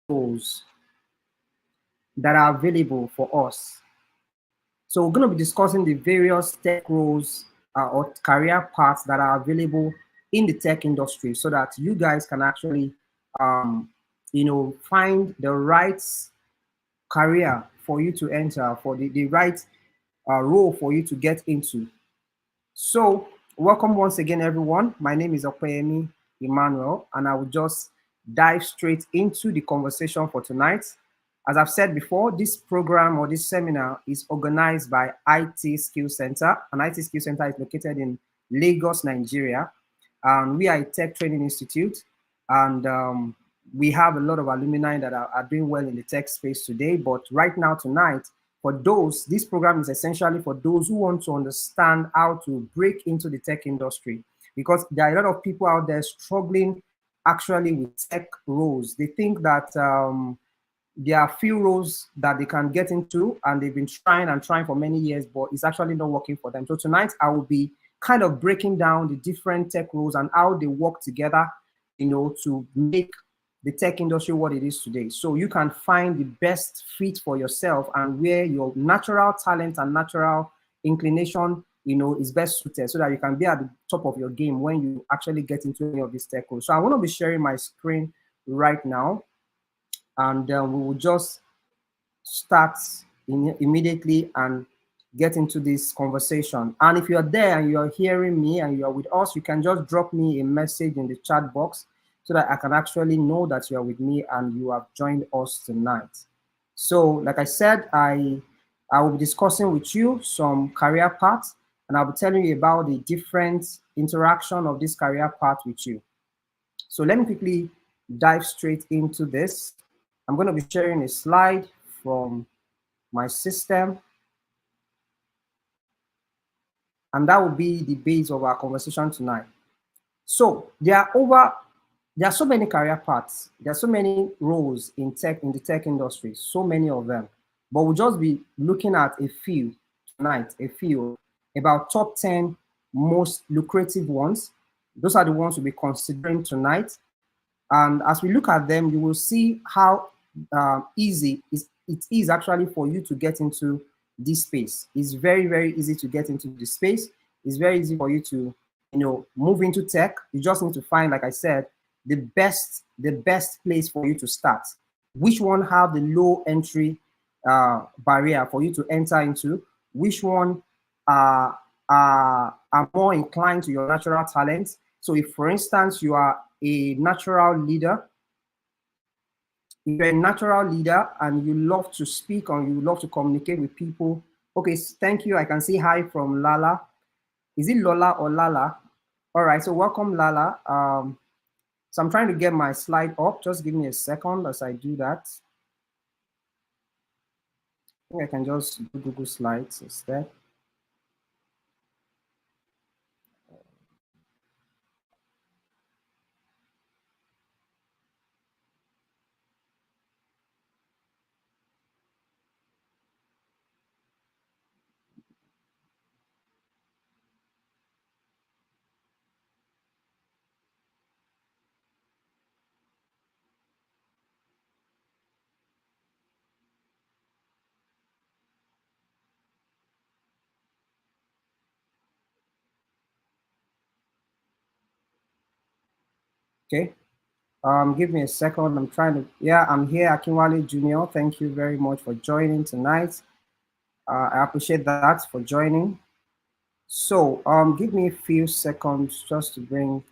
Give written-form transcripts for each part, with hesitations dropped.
roles that are available for us. So we're going to be discussing the various tech roles or career paths that are available in the tech industry so that you guys can actually, find the right career for you to enter, for the right role for you to get into. So welcome once again, everyone. My name is Opeyemi Emmanuel, and I will just dive straight into the conversation for tonight. As I've said before, this program or this seminar is organized by IT Skill Center. An IT Skill Center is located in Lagos, Nigeria. And we are a tech training institute. And we have a lot of alumni that are doing well in the tech space today. But right now, tonight, for those, this program is essentially for those who want to understand how to break into the tech industry, because there are a lot of people out there struggling actually with tech roles. They think that there are few roles that they can get into and they've been trying and trying for many years, but it's actually not working for them. So tonight I will be kind of breaking down the different tech roles and how they work together, to make the tech industry what it is today. So you can find the best fit for yourself and where your natural talent and natural inclination, is best suited, so that you can be at the top of your game when you actually get into any of these tech roles. So I want to be sharing my screen right now, and we will just start immediately and get into this conversation. And if you're there and you're hearing me and you're with us, you can just drop me a message in the chat box so that I can actually know that you're with me and you have joined us tonight. So like I said, I will be discussing with you some career paths, and I'll be telling you about the different interaction of this career path with you. So let me quickly dive straight into this. I'm going to be sharing a slide from my system, and that will be the base of our conversation tonight. So there are so many career paths. There are so many roles in the tech industry, so many of them. But we'll just be looking at a few tonight, about top 10 most lucrative ones. Those are the ones we'll be considering tonight. And as we look at them, you will see how easy it is actually for you to get into this space. It's very, very easy to get into this space. It's very easy for you to, move into tech. You just need to find, like I said, the best place for you to start. Which one have the low entry barrier for you to enter into? Which one are more inclined to your natural talents? So if, for instance, you are a natural leader, if you're a natural leader and you love to speak or you love to communicate with people, okay, thank you. I can say hi from Lala. Is it Lola or Lala? All right, so welcome, Lala. So I'm trying to get my slide up. Just give me a second as I do that. I think I can just do Google Slides instead. Okay. Give me a second. I'm trying to, yeah, I'm here, Akinwale Jr. Thank you very much for joining tonight. I appreciate that for joining. So give me a few seconds just to bring,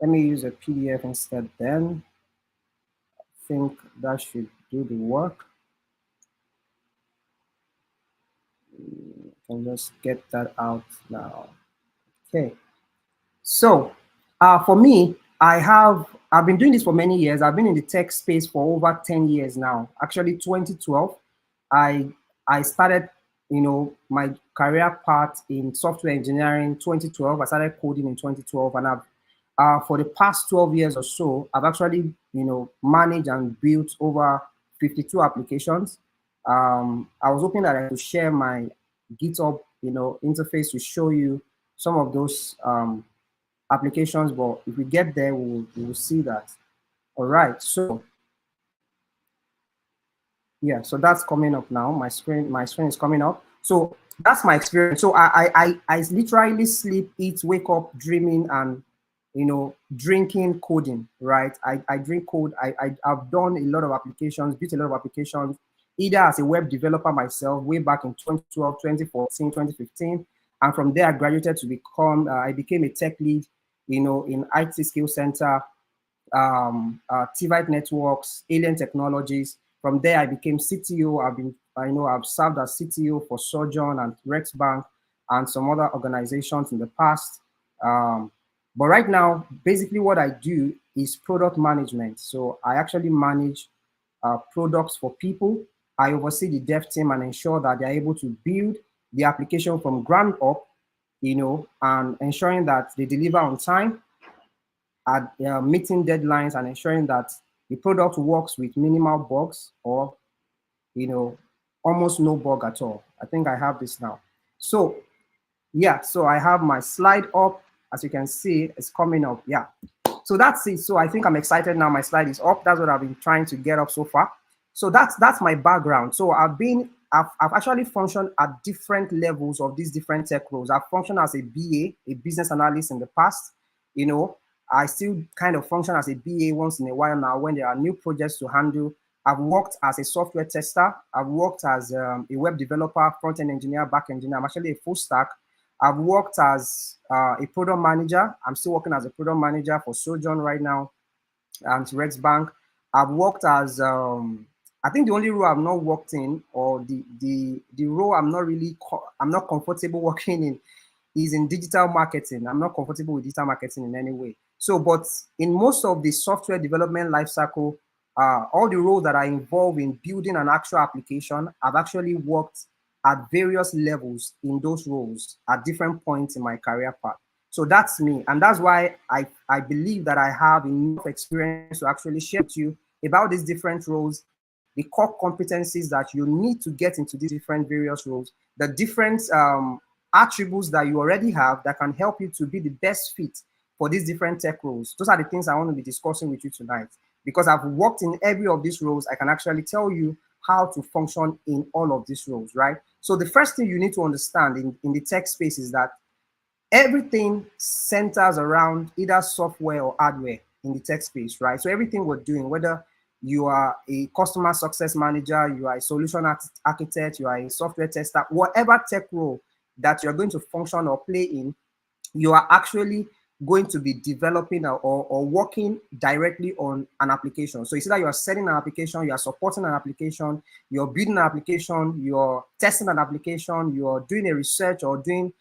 let me use a PDF instead then. I think that should do the work. I can just get that out now. Okay. So for me, I've been doing this for many years. I've been in the tech space for over 10 years now. Actually, 2012, I started, my career path in software engineering. 2012, I started coding in 2012, and I've for the past 12 years or so, I've actually, managed and built over 52 applications. I was hoping that I could share my GitHub, interface to show you some of those applications, but if we get there, we will see that. All right, so Yeah, so that's coming up now. My screen is coming up. So that's my experience. So I literally sleep, eat, wake up, dreaming, and drinking, coding. Right? I drink code. I've done a lot of applications, built a lot of applications, either as a web developer myself, way back in 2012, 2014, 2015, and from there I graduated to become. I became a tech lead, in IT skill center, Tivite Networks, Alien Technologies. From there, I became CTO. I've served as CTO for Sojourn and Rex Bank and some other organizations in the past. But right now, basically what I do is product management. So I actually manage products for people. I oversee the dev team and ensure that they're able to build the application from ground up, and ensuring that they deliver on time at meeting deadlines and ensuring that the product works with minimal bugs or you know almost no bug at all. I think I have this now. So yeah, so I have my slide up. As you can see, it's coming up. Yeah, so that's it. So I think I'm excited now. My slide is up. That's what I've been trying to get up so far. So that's my background. So I've actually functioned at different levels of these different tech roles. I've functioned as a BA, a business analyst in the past. You know, I still kind of function as a BA once in a while now when there are new projects to handle. I've worked as a software tester. I've worked as a web developer, front-end engineer, back-end engineer. I'm actually a full stack. I've worked as a product manager. I'm still working as a product manager for Sojourn right now and Rex Bank. I've worked as I think the only role I've not worked in, or the role I'm not comfortable working in, is in digital marketing. I'm not comfortable with digital marketing in any way. So, but in most of the software development lifecycle, all the roles that are involved in building an actual application, I've actually worked at various levels in those roles at different points in my career path. So that's me. And that's why I believe that I have enough experience to actually share with you about these different roles, the core competencies that you need to get into these different various roles, the different attributes that you already have that can help you to be the best fit for these different tech roles. Those are the things I want to be discussing with you tonight. Because I've worked in every of these roles, I can actually tell you how to function in all of these roles, right? So the first thing you need to understand in the tech space is that everything centers around either software or hardware in the tech space, right? So everything we're doing, whether you are a customer success manager, you are a solution architect, you are a software tester, whatever tech role that you're going to function or play in, you are actually going to be developing or working directly on an application. So it's either you're setting an application, you're supporting an application, you're building an application, you're testing an application, you're doing a research or doing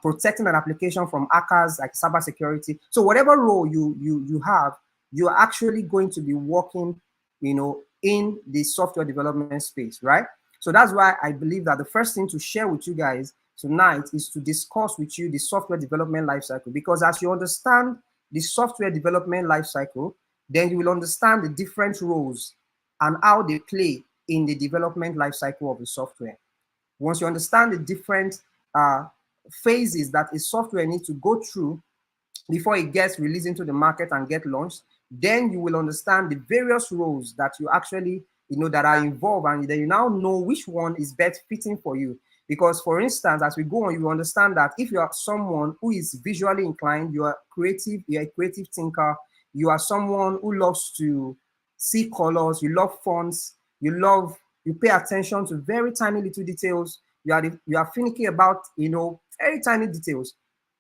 protecting an application from hackers like cybersecurity. So whatever role you have, you're actually going to be working, in the software development space, right? So that's why I believe that the first thing to share with you guys tonight is to discuss with you the software development lifecycle. Because as you understand the software development lifecycle, then you will understand the different roles and how they play in the development lifecycle of the software. Once you understand the different uh, phases that a software needs to go through before it gets released into the market and get launched, then you will understand the various roles that you actually, that are involved, and then you now know which one is best fitting for you. Because for instance, as we go on, you understand that if you are someone who is visually inclined, you are creative, you're a creative thinker, you are someone who loves to see colors, you love fonts, you pay attention to very tiny little details, you are finicky about, very tiny details.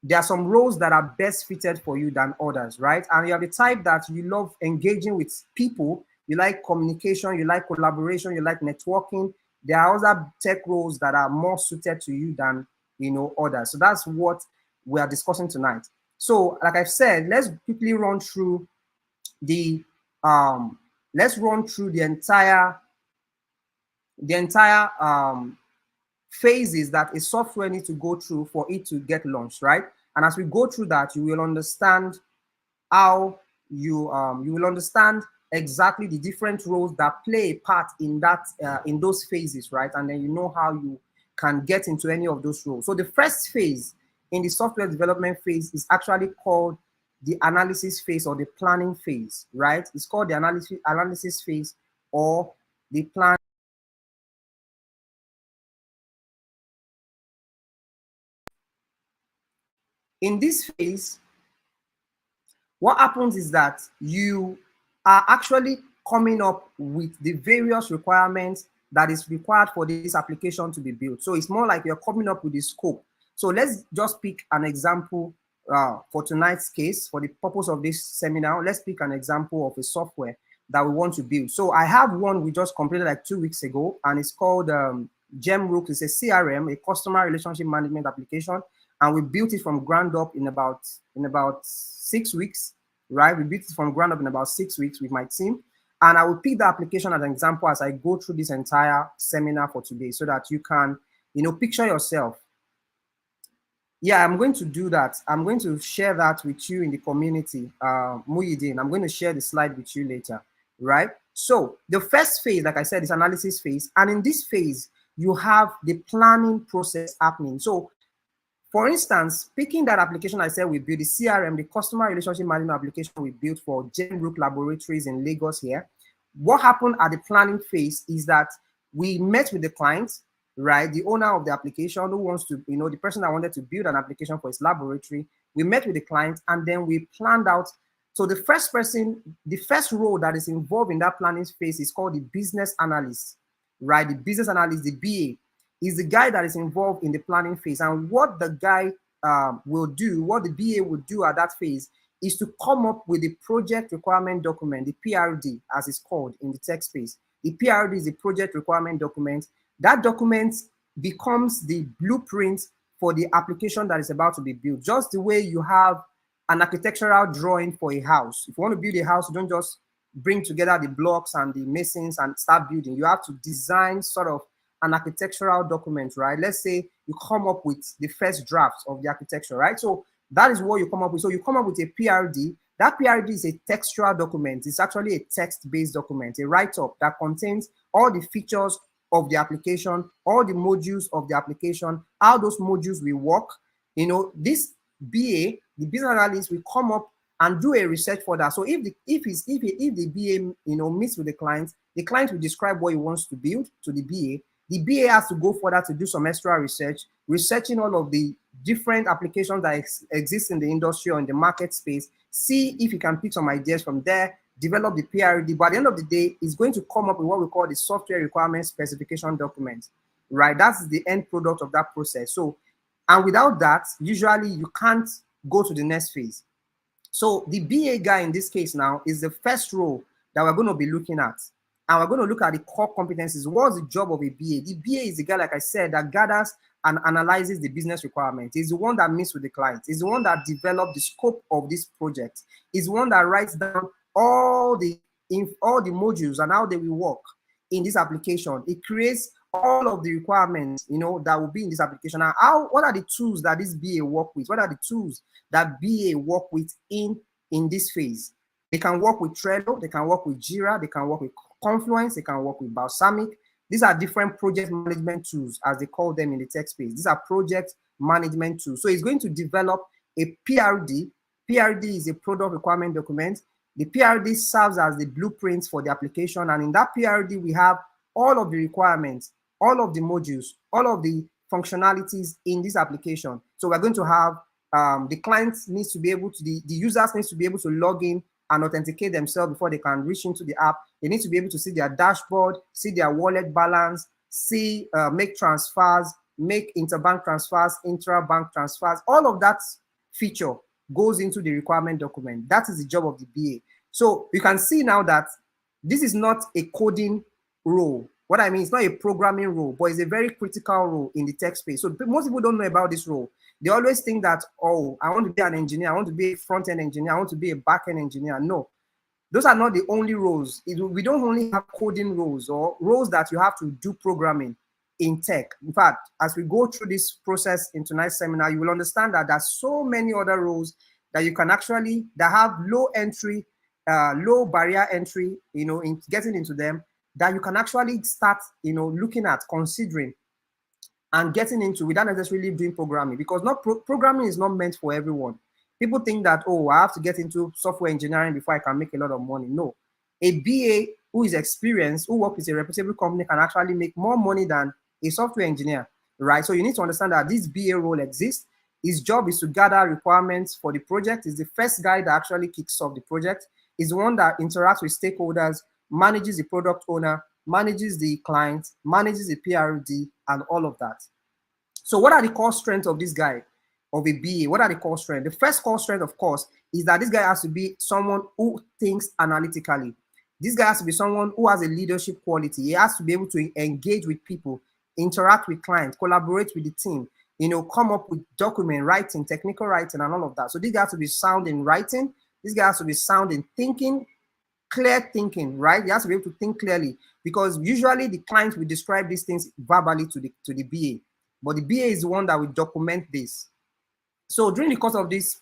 There are some roles that are best fitted for you than others, right? And you are the type that you love engaging with people, you like communication, you like collaboration, you like networking. There are other tech roles that are more suited to you than, others. So that's what we are discussing tonight. So like I've said, let's quickly run through the let's run through the entire phases that a software needs to go through for it to get launched, right? And as we go through that, you will understand how you will understand exactly the different roles that play a part in in those phases, right? And then you know how you can get into any of those roles. So the first phase in the software development phase is actually called the analysis phase or the planning phase, right? It's called the analysis phase or the plan In this phase, what happens is that you are actually coming up with the various requirements that is required for this application to be built. So it's more like you're coming up with the scope. So let's just pick an example for tonight's case. For the purpose of this seminar, let's pick an example of a software that we want to build. So I have one we just completed like 2 weeks ago, and it's called GemRook. It's a CRM, a customer relationship management application, and we built it from ground up in about 6 weeks, right? We built it from ground up in about 6 weeks with my team. And I will pick the application as an example as I go through this entire seminar for today so that you can, picture yourself. Yeah, I'm going to do that. I'm going to share that with you in the community. Muhyiddin, I'm going to share the slide with you later, right? So the first phase, like I said, is analysis phase. And in this phase, you have the planning process happening. So for instance, picking that application I said we built, the CRM, the customer relationship management application we built for GemRook Laboratories in Lagos here. What happened at the planning phase is that we met with the client, right? The owner of the application who wants to, the person that wanted to build an application for his laboratory. We met with the client and then we planned out. So the first role that is involved in that planning phase is called the business analyst, right? The business analyst, the BA, is the guy that is involved in the planning phase. And what the guy will do, what the BA will do at that phase is to come up with the project requirement document, the PRD, as it's called in the tech space. The PRD is the project requirement document. That document becomes the blueprint for the application that is about to be built. Just the way you have an architectural drawing for a house. If you want to build a house, you don't just bring together the blocks and the masons and start building. You have to design sort of an architectural document, right? Let's say you come up with the first draft of the architecture, right? So that is what you come up with. So you come up with a PRD. That PRD is a textual document. It's actually a text-based document, a write-up that contains all the features of the application, all the modules of the application, how those modules will work. This BA, the business analyst, will come up and do a research for that. So if the BA meets with the client will describe what he wants to build to the BA. The BA has to go further to do some extra research, researching all of the different applications that exist in the industry or in the market space, see if you can pick some ideas from there, develop the PRD. But at the end of the day, it's going to come up with what we call the software requirement specification document, right? That's the end product of that process. So, and without that, usually you can't go to the next phase. So the BA guy in this case now is the first role that we're going to be looking at. And we're going to look at the core competencies. What's the job of a BA? The BA is the guy, like I said, that gathers and analyzes the business requirements. He's the one that meets with the client. He's the one that develops the scope of this project. He's the one that writes down all the modules and how they will work in this application. It creates all of the requirements, that will be in this application. Now, what are the tools that this BA work with? What are the tools that BA work with in this phase? They can work with Trello, they can work with Jira, they can work with Confluence, they can work with Balsamic. These are different project management tools, as they call them in the tech space. These are project management tools. So it's going to develop a PRD. PRD is a product requirement document. The PRD serves as the blueprint for the application. And in that PRD, we have all of the requirements, all of the modules, all of the functionalities in this application. So we're going to have the clients needs to be able to, the users needs to be able to log in and authenticate themselves before they can reach into the app. They need to be able to see their dashboard, see their wallet balance, see, make transfers, make interbank transfers, intra-bank transfers. All of that feature goes into the requirement document. That is the job of the BA. So you can see now that this is not a coding role. What I mean, it's not a programming role, but it's a very critical role in the tech space. So most people don't know about this role. They always think that, oh, I want to be an engineer, I want to be a front-end engineer, I want to be a back-end engineer. No, those are not the only roles. We don't only have coding roles or roles that you have to do programming in tech. In fact, as we go through this process in tonight's seminar, you will understand that there's so many other roles that you can actually, that have low entry, low barrier entry, in getting into them, that you can actually start, looking at, considering, and getting into without necessarily doing programming, because programming is not meant for everyone. People think that, oh, I have to get into software engineering before I can make a lot of money. No, a BA who is experienced, who works with a reputable company, can actually make more money than a software engineer, right? So you need to understand that this BA role exists. His job is to gather requirements for the project. He's the first guy that actually kicks off the project. He's the one that interacts with stakeholders, manages the product owner, manages the client, manages the PRD, and all of that. So what are the core strengths of this guy, of a BA? What are the core strengths? The first core strength, of course, is that this guy has to be someone who thinks analytically. This guy has to be someone who has a leadership quality. He has to be able to engage with people, interact with clients, collaborate with the team, come up with document writing, technical writing, and all of that. So this guy has to be sound in writing. This guy has to be sound in thinking, clear thinking, right? He has to be able to think clearly, because usually the clients will describe these things verbally to the BA, but the BA is the one that will document this. So during the course of this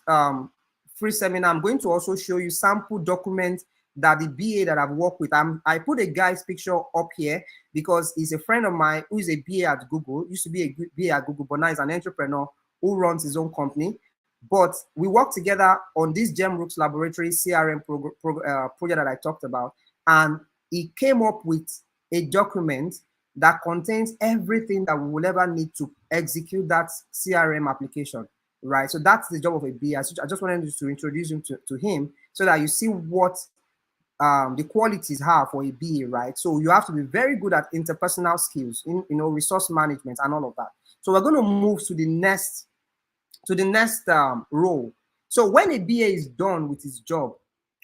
free seminar, I'm going to also show you sample documents that the BA that I've worked with. I put a guy's picture up here because he's a friend of mine who is a BA at Google, used to be a BA at Google, but now he's an entrepreneur who runs his own company. But we worked together on this GemRooks Laboratory CRM project that I talked about, and he came up with a document that contains everything that we will ever need to execute that CRM application, right? So that's the job of a BA. I just wanted to introduce him to him so that you see what the qualities have for a BA, right? So you have to be very good at interpersonal skills, resource management and all of that. So we're going to move to the next role. So when a BA is done with his job,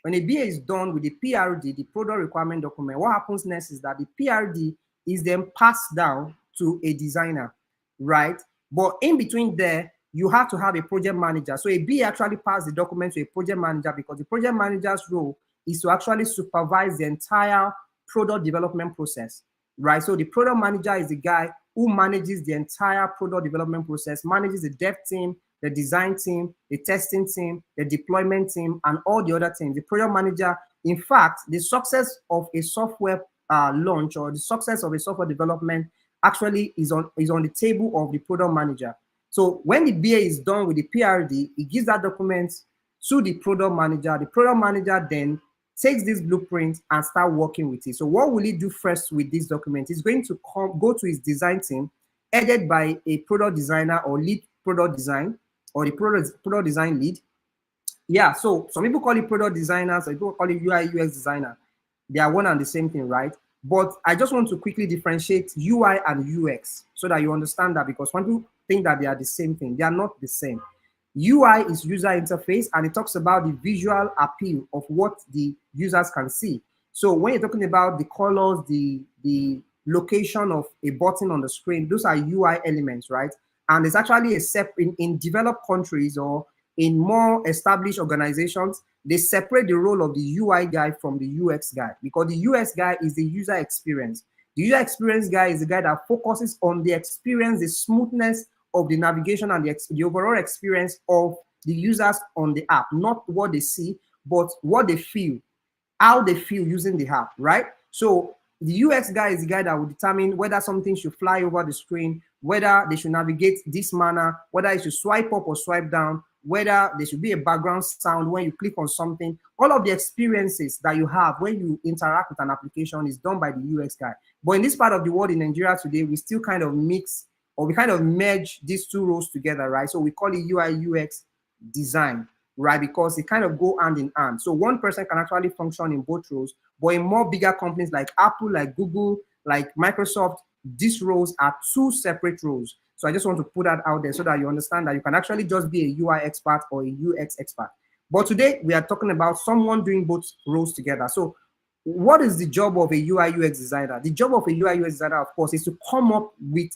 when a BA is done with the PRD, the product requirement document, what happens next is that the PRD is then passed down to a designer, right? But in between there, you have to have a project manager. So a BA actually passes the document to a project manager, because the project manager's role is to actually supervise the entire product development process, right? So the product manager is the guy who manages the entire product development process, manages the dev team, the design team, the testing team, the deployment team, and all the other teams. The product manager, in fact, the success of a software launch or the success of a software development actually is on the table of the product manager. So when the BA is done with the PRD, he gives that document to the product manager. The product manager then takes this blueprint and start working with it. So what will he do first with this document? He's going to go to his design team, headed by a product designer or lead product design, or the product design lead. Yeah, so some people call it product designers, some people call it UI UX designer. They are one and the same thing, right? But I just want to quickly differentiate UI and UX so that you understand that, because some people think that they are the same thing. They are not the same. UI is user interface, and it talks about the visual appeal of what the users can see. So when you're talking about the colors, the location of a button on the screen, those are UI elements, right? And there's actually a in developed countries or in more established organizations, they separate the role of the UI guy from the UX guy, because the UX guy is the user experience. The user experience guy is the guy that focuses on the experience, the smoothness of the navigation and the overall experience of the users on the app, not what they see, but what they feel, how they feel using the app, right? So the UX guy is the guy that will determine whether something should fly over the screen, whether they should navigate this manner, whether it should swipe up or swipe down, whether there should be a background sound when you click on something. All of the experiences that you have when you interact with an application is done by the UX guy. But in this part of the world, in Nigeria today, we still kind of mix, or we kind of merge these two roles together, right? So we call it UI UX design, right? Because they kind of go hand in hand. So one person can actually function in both roles, but in more bigger companies like Apple, like Google, like Microsoft, these roles are two separate roles. So I just want to put that out there so that you understand that you can actually just be a UI expert or a UX expert. But today we are talking about someone doing both roles together. So what is the job of a UI UX designer? The job of a UI UX designer, of course, is to come up with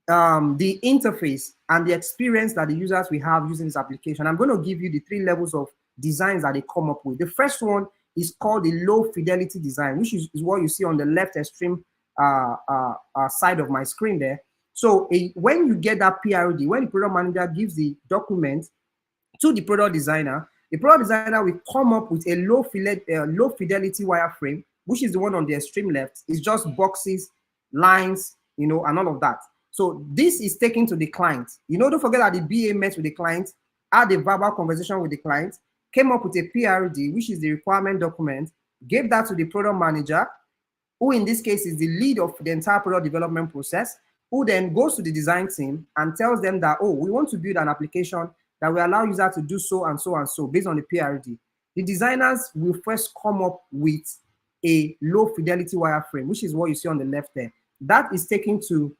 the interface and the experience that the users will have using this application. I'm going to give you the 3 levels of designs that they come up with. The first one is called the low fidelity design, which is what you see on the left extreme side of my screen there. So when you get that PRD, when the product manager gives the document to the product designer will come up with a low fidelity wireframe, which is the one on the extreme left. It's just boxes, lines, and all of that. So this is taken to the client. Don't forget that the BA met with the client, had a verbal conversation with the client, came up with a PRD, which is the requirement document, gave that to the product manager, who in this case is the lead of the entire product development process. who then goes to the design team and tells them that, oh, we want to build an application that will allow users to do so and so and so based on the PRD. The designers will first come up with a low fidelity wireframe, which is what you see on the left there. That is taken to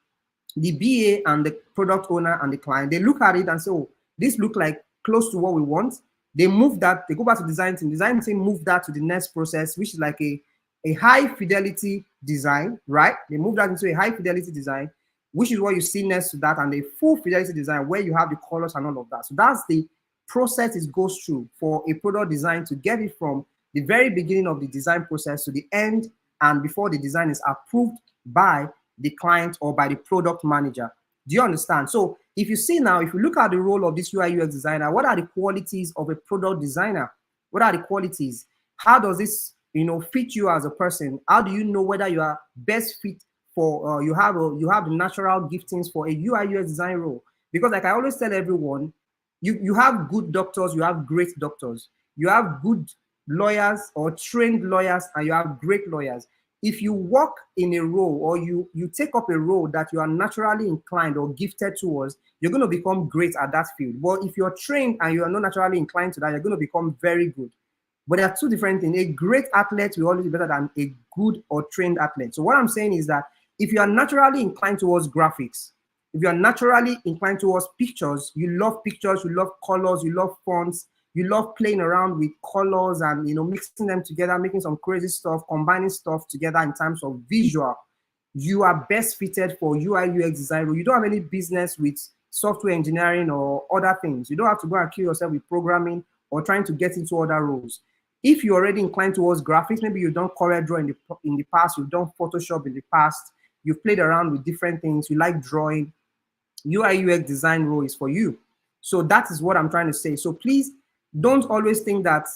the BA and the product owner and the client. They look at it and say, oh, this look like close to what we want. They move that, they go back to design team. Design team move that to the next process, which is like a high fidelity design, right? They move that into a high fidelity design, which is what you see next to that, and a full fidelity design where you have the colors and all of that. So that's the process it goes through for a product design to get it from the very beginning of the design process to the end, and before the design is approved by the client or by the product manager. Do you understand? So if you see now, if you look at the role of this UI UX designer, what are the qualities of a product designer? What are the qualities? How does this, fit you as a person? How do you know whether you are best fit for, you have the natural giftings for a UI UX design role? Because like I always tell everyone, you have good doctors, you have great doctors, you have good lawyers or trained lawyers, and you have great lawyers. If you work in a role or you take up a role that you are naturally inclined or gifted towards, you're going to become great at that field. But if you're trained and you are not naturally inclined to that, you're going to become very good. But there are two different things. A great athlete will always be better than a good or trained athlete. So what I'm saying is that if you are naturally inclined towards graphics, if you are naturally inclined towards pictures, you love colors, you love fonts, you love playing around with colors and mixing them together, making some crazy stuff, combining stuff together in terms of visual, you are best fitted for UI UX design. You don't have any business with software engineering or other things. You don't have to go and kill yourself with programming or trying to get into other roles. If you're already inclined towards graphics, maybe you've done CorelDRAW in the past, you've done Photoshop in the past, you've played around with different things, you like drawing, UI UX design role is for you. So that is what I'm trying to say. So please don't always think that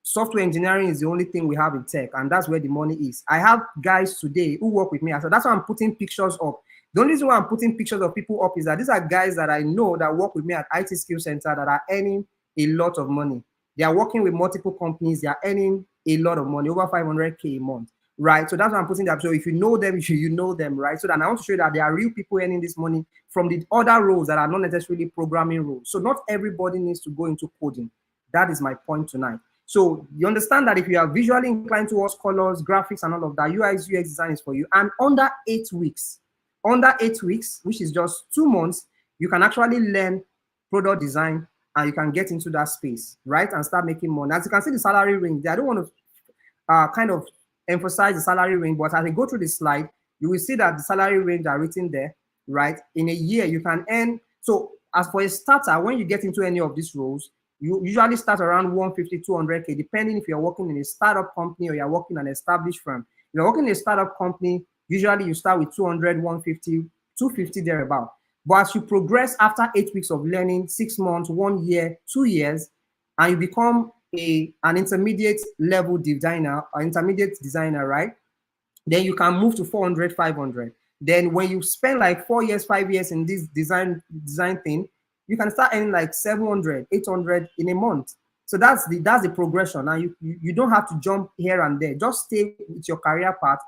software engineering is the only thing we have in tech and that's where the money is. I have guys today who work with me. So that's why I'm putting pictures up. The only reason why I'm putting pictures of people up is that these are guys that I know that work with me at IT Skill Center that are earning a lot of money. They are working with multiple companies. They are earning a lot of money, over 500K a month, right? So that's why I'm putting that. So if you know them, you know them, right? So that I want to show you that there are real people earning this money from the other roles that are not necessarily programming roles. So not everybody needs to go into coding. That is my point tonight. So you understand that if you are visually inclined towards colors, graphics, and all of that, UI UX design is for you. And under 8 weeks, which is just 2 months, you can actually learn product design and you can get into that space, right? And start making money. As you can see the salary range, I don't want to kind of emphasize the salary range, but as I go through the slide, you will see that the salary range are written there, right? In a year, you can earn. So as for a starter, when you get into any of these roles, you usually start around 150, 200K, depending if you're working in a startup company or you're working in an established firm. If you're working in a startup company, usually you start with 200, 150, 250 thereabout. But as you progress after 8 weeks of learning, 6 months, 1 year, 2 years, and you become an intermediate level designer or intermediate designer, right? Then you can move to 400, 500. Then when you spend like 4 years, 5 years in this design thing, you can start earning like 700, 800 in a month. So that's the progression. And you don't have to jump here and there. Just stay with your career path,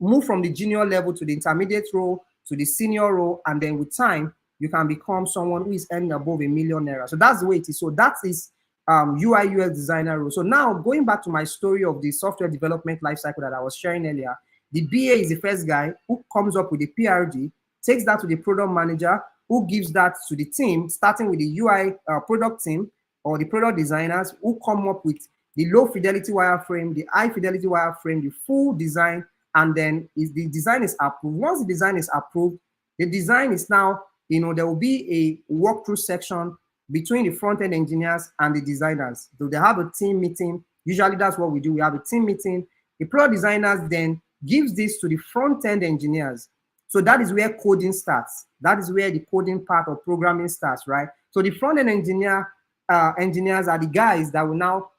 move from the junior level to the intermediate role to the senior role, and then with time you can become someone who is earning above ₦1 million. So that's the way it is. So that is UI UX designer role. So now going back to my story of the software development lifecycle that I was sharing earlier, the BA is the first guy who comes up with the PRD, takes that to the product manager, who gives that to the team, starting with the UI product team or the product designers who come up with the low fidelity wireframe, the high fidelity wireframe, the full design, and then if the design is approved. Once the design is approved, the design is now, there will be a walkthrough section between the front-end engineers and the designers. So they have a team meeting. Usually that's what we do. We have a team meeting. The product designers then gives this to the front-end engineers. So that is where coding starts. That is where the coding part of programming starts, right? So the front-end engineers are the guys that will now,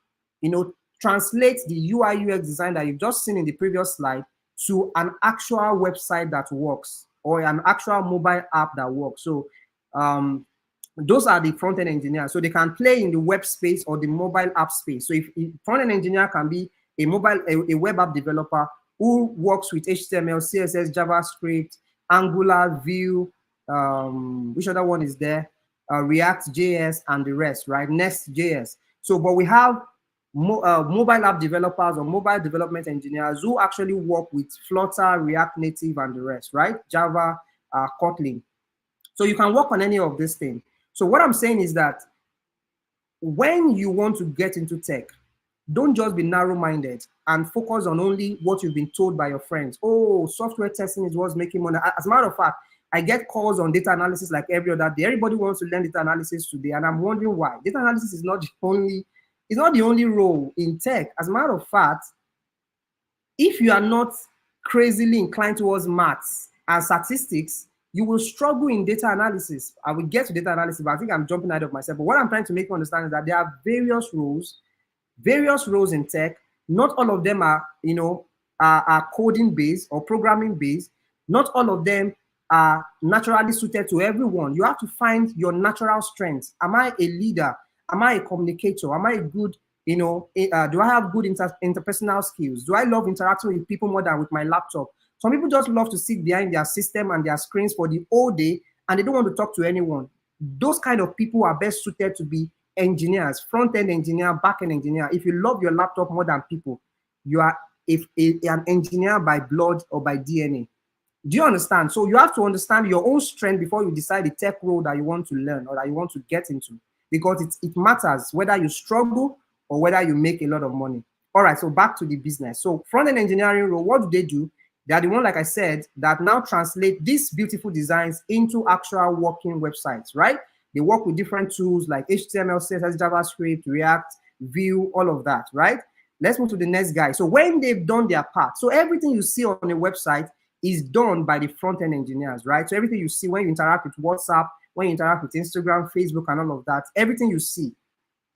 translate the UI UX design that you've just seen in the previous slide to an actual website that works or an actual mobile app that works. So those are the front-end engineers. So they can play in the web space or the mobile app space. So if front-end engineer can be a web app developer who works with HTML, CSS, JavaScript, Angular, Vue, which other one is there? React JS and the rest, right? Next JS. So, but we have mobile app developers or mobile development engineers who actually work with Flutter, React Native, and the rest, right? Java, Kotlin. So you can work on any of these things. So what I'm saying is that when you want to get into tech, don't just be narrow-minded and focus on only what you've been told by your friends. Oh, software testing is what's making money. As a matter of fact, I get calls on data analysis like every other day. Everybody wants to learn data analysis today, and I'm wondering why. Data analysis is not the only role in tech. As a matter of fact, if you are not crazily inclined towards maths and statistics, you will struggle in data analysis. I will get to data analysis, but I think I'm jumping ahead of myself. But what I'm trying to make you understand is that there are various roles in tech. Not all of them are, are coding based or programming based. Not all of them are naturally suited to everyone. You have to find your natural strengths. Am I a leader? Am I a communicator? Am I a good, do I have good interpersonal skills? Do I love interacting with people more than with my laptop? Some people just love to sit behind their system and their screens for the whole day, and they don't want to talk to anyone. Those kind of people are best suited to be engineers, front-end engineer, back-end engineer. If you love your laptop more than people, you are an engineer by blood or by DNA. Do you understand? So you have to understand your own strength before you decide the tech role that you want to learn or that you want to get into, because it matters whether you struggle or whether you make a lot of money. All right, so back to the business. So front-end engineering role, what do they do? They are the one, like I said, that now translate these beautiful designs into actual working websites, right? They work with different tools like HTML, CSS, JavaScript, React, Vue, all of that, right? Let's move to the next guy. So when they've done their part, so everything you see on a website is done by the front-end engineers, right? So everything you see when you interact with WhatsApp, when you interact with Instagram, Facebook, and all of that, everything you see,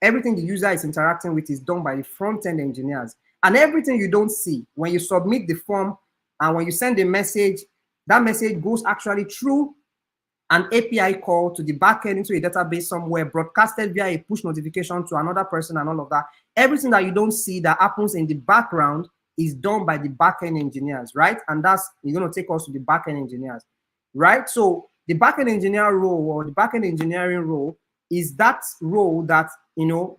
everything the user is interacting with is done by the front-end engineers. And everything you don't see, when you submit the form and when you send a message, that message goes actually through an API call to the backend into a database somewhere, broadcasted via a push notification to another person and all of that. Everything that you don't see that happens in the background is done by the backend engineers, right? And that's going to take us to the backend engineers, right? So the backend engineer role or the backend engineering role is that role that,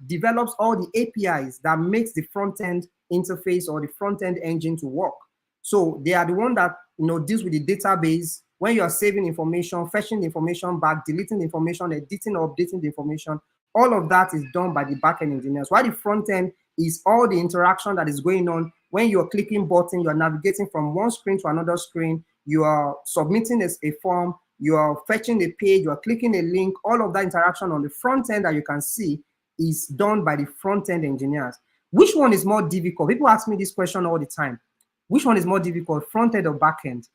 develops all the APIs that makes the front-end interface or the front-end engine to work. So they are the one that, deals with the database. When you are saving information, fetching the information back, deleting the information, editing or updating the information, all of that is done by the backend engineers. While the front end is all the interaction that is going on. When you're clicking button, you're navigating from one screen to another screen, you are submitting a form, you are fetching a page, you are clicking a link, all of that interaction on the front end that you can see is done by the front end engineers. Which one is more difficult? People ask me this question all the time. Which one is more difficult, front end or back end?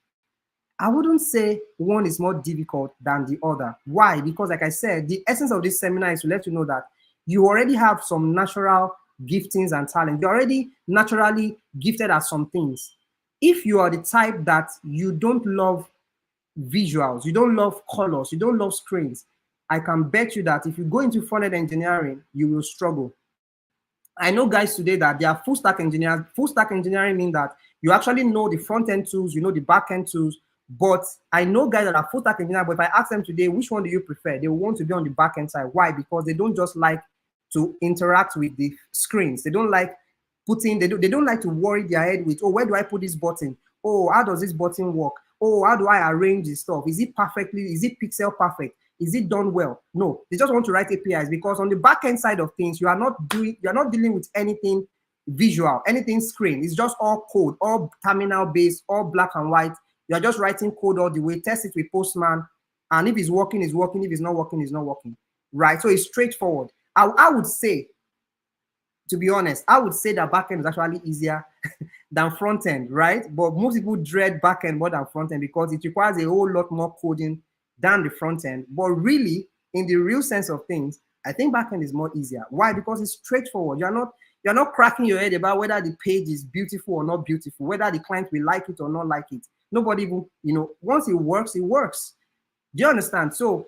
I wouldn't say one is more difficult than the other. Why? Because like I said, the essence of this seminar is to let you know that you already have some natural giftings and talent. You're already naturally gifted at some things. If you are the type that you don't love visuals, you don't love colors, you don't love screens, I can bet you that if you go into front-end engineering, you will struggle. I know guys today that they are full stack engineers. Full stack engineering means that you actually know the front-end tools, you know the back-end tools. But I know guys that are full stack engineers, but if I ask them today, which one do you prefer? They want to be on the back-end side. Why? Because they don't just like to interact with the screens. They don't like they don't like to worry their head with, oh, where do I put this button? Oh, how does this button work? Oh, how do I arrange this stuff? Is it pixel perfect? Is it done well? No, they just want to write APIs, because on the back-end side of things, you're not dealing with anything visual, anything screen. It's just all code, all terminal based, all black and white. You're just writing code all the way, test it with Postman, and if it's working, it's working. If it's not working, it's not working, right? So it's straightforward. I would say, to be honest, I would say that backend is actually easier than front end, right? But most people dread backend more than front end because it requires a whole lot more coding than the front end. But really, in the real sense of things, I think backend is more easier. Why? Because it's straightforward. You're not cracking your head about whether the page is beautiful or not beautiful, whether the client will like it or not like it. Nobody even, once it works, it works. Do you understand? So,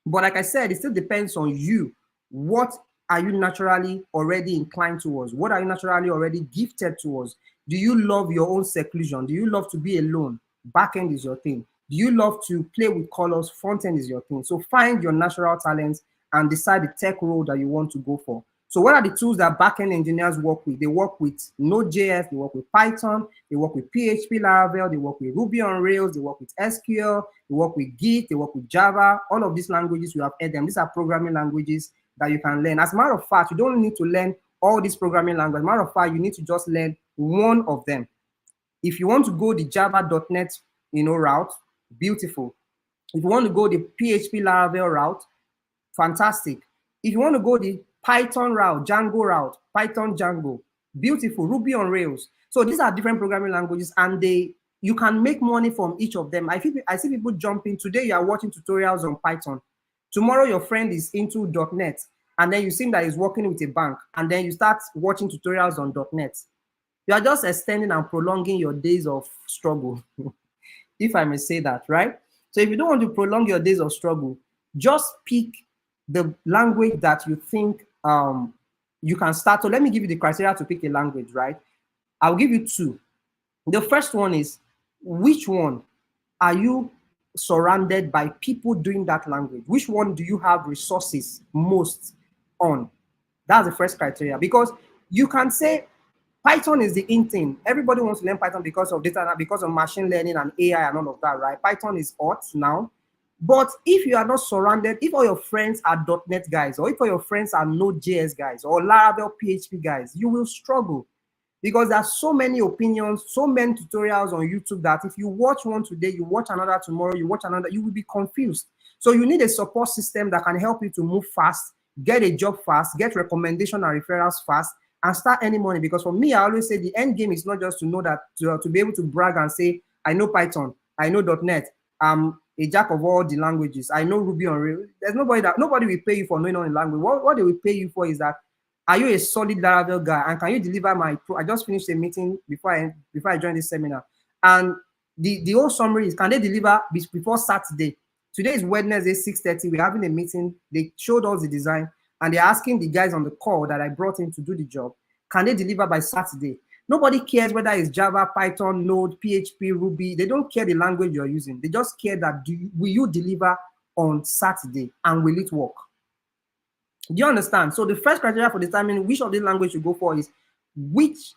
but like I said, it still depends on you. What are you naturally already inclined towards? What are you naturally already gifted towards? Do you love your own seclusion? Do you love to be alone? Backend is your thing. Do you love to play with colors? Front end is your thing. So find your natural talents and decide the tech role that you want to go for. So what are the tools that backend engineers work with? They work with Node.js, they work with Python, they work with PHP, Laravel, they work with Ruby on Rails, they work with SQL, they work with Git, they work with Java. All of these languages, you have heard them. These are programming languages that you can learn. As a matter of fact, you don't need to learn all these programming languages. As a matter of fact, you need to just learn one of them. If you want to go the Java.NET, route, beautiful. If you want to go the PHP Laravel route, fantastic. If you want to go the Python route, Django route, Python Django, beautiful. Ruby on Rails. So these are different programming languages, and you can make money from each of them. I see people jumping. Today you are watching tutorials on Python. Tomorrow your friend is into .NET, and then you see that he's working with a bank, and then you start watching tutorials on .NET. You are just extending and prolonging your days of struggle, if I may say that, right? So if you don't want to prolong your days of struggle, just pick the language that you think you can start. So let me give you the criteria to pick a language, right? I'll give you two. The first one is, which one are you surrounded by people doing that language? Which one do you have resources most on? That's the first criteria, because you can say Python is the in thing. Everybody wants to learn Python because of data, because of machine learning and AI and all of that, right? Python is hot now. But if you are not surrounded, if all your friends are .NET guys, or if all your friends are Node.js guys, or Laravel PHP guys, you will struggle, because there's so many opinions, so many tutorials on YouTube that if you watch one today, you watch another tomorrow, you watch another, you will be confused. So you need a support system that can help you to move fast, get a job fast, get recommendation and referrals fast, and start earning money. Because for me, I always say the end game is not just to know that, to be able to brag and say, I know Python, I know .NET, I'm a jack of all the languages, I know Ruby on Rails. There's nobody will pay you for knowing all the language. What they will pay you for is that, are you a solid Laravel guy, and can you deliver my I just finished a meeting before I joined this seminar, and the whole summary is, can they deliver before Saturday? Today is Wednesday, 6:30. We're having a meeting. They showed us the design, and they're asking the guys on the call that I brought in to do the job, can they deliver by Saturday? Nobody cares whether it's Java, Python, Node, PHP, Ruby. They don't care the language you're using. They just care that will you deliver on Saturday, and will it work? Do you understand? So the first criteria for determining which of the language you go for is, which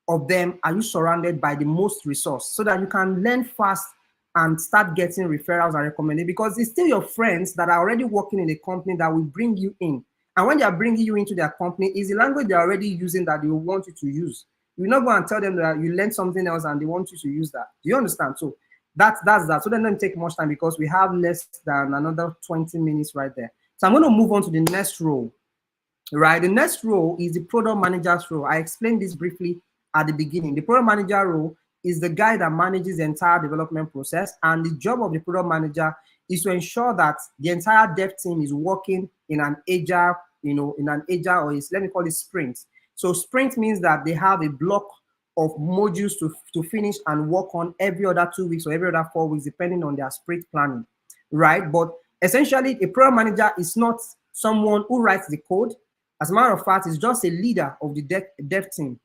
of them are you surrounded by the most resource, so that you can learn fast and start getting referrals and recommended, because it's still your friends that are already working in a company that will bring you in. And when they are bringing you into their company, is the language they're already using that they will want you to use. You will not go and tell them that you learned something else and they want you to use that. Do you understand? So that's that. So then doesn't take much time, because we have less than another 20 minutes right there. So I'm going to move on to the next role, right? The next role is the product manager's role. I explained this briefly at the beginning. The product manager role is the guy that manages the entire development process, and the job of the product manager is to ensure that the entire dev team is working in an agile, or let me call it sprint. So sprint means that they have a block of modules to finish and work on every other 2 weeks or every other 4 weeks, depending on their sprint planning, right? But essentially, a product manager is not someone who writes the code. As a matter of fact, it's just a leader of the dev team,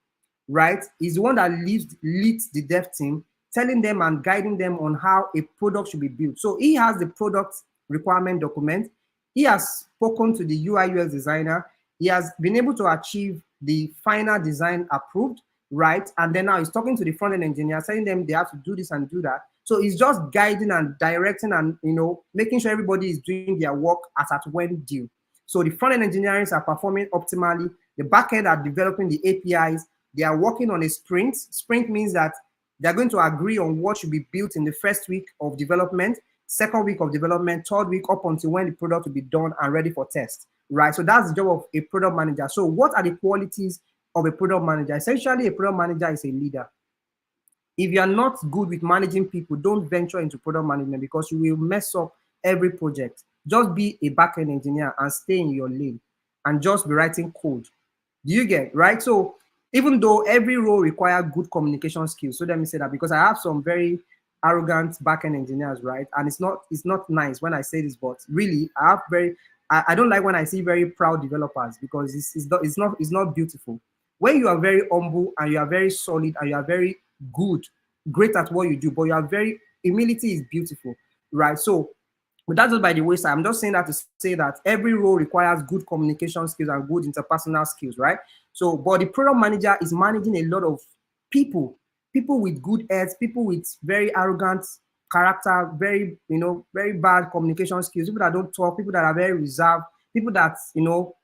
right? He's the one that leads the dev team, telling them and guiding them on how a product should be built. So he has the product requirement document. He has spoken to the UI UX designer. He has been able to achieve the final design approved, right? And then now he's talking to the front-end engineer, telling them they have to do this and do that. So he's just guiding and directing and, making sure everybody is doing their work as at when due. So the front-end engineers are performing optimally. The back-end are developing the APIs. They are working on a sprint. Sprint means that they're going to agree on what should be built in the first week of development, second week of development, third week, up until when the product will be done and ready for test, right? So that's the job of a product manager. So what are the qualities of a product manager? Essentially, a product manager is a leader. If you are not good with managing people, don't venture into product management, because you will mess up every project. Just be a backend engineer and stay in your lane and just be writing code. Do you get, right? So even though every role requires good communication skills, so let me say that, because I have some very arrogant backend engineers, right? And it's not nice when I say this, but really I don't like when I see very proud developers, because it's not beautiful. When you are very humble and you are very solid and you are very good, great at what you do, but humility is beautiful. right? So, but that's just by the wayside. I'm just saying that to say that every role requires good communication skills and good interpersonal skills, right? So, but the product manager is managing a lot of people, people with good heads, people with very arrogant character, very, very bad communication skills, people that don't talk, people that are very reserved, people that,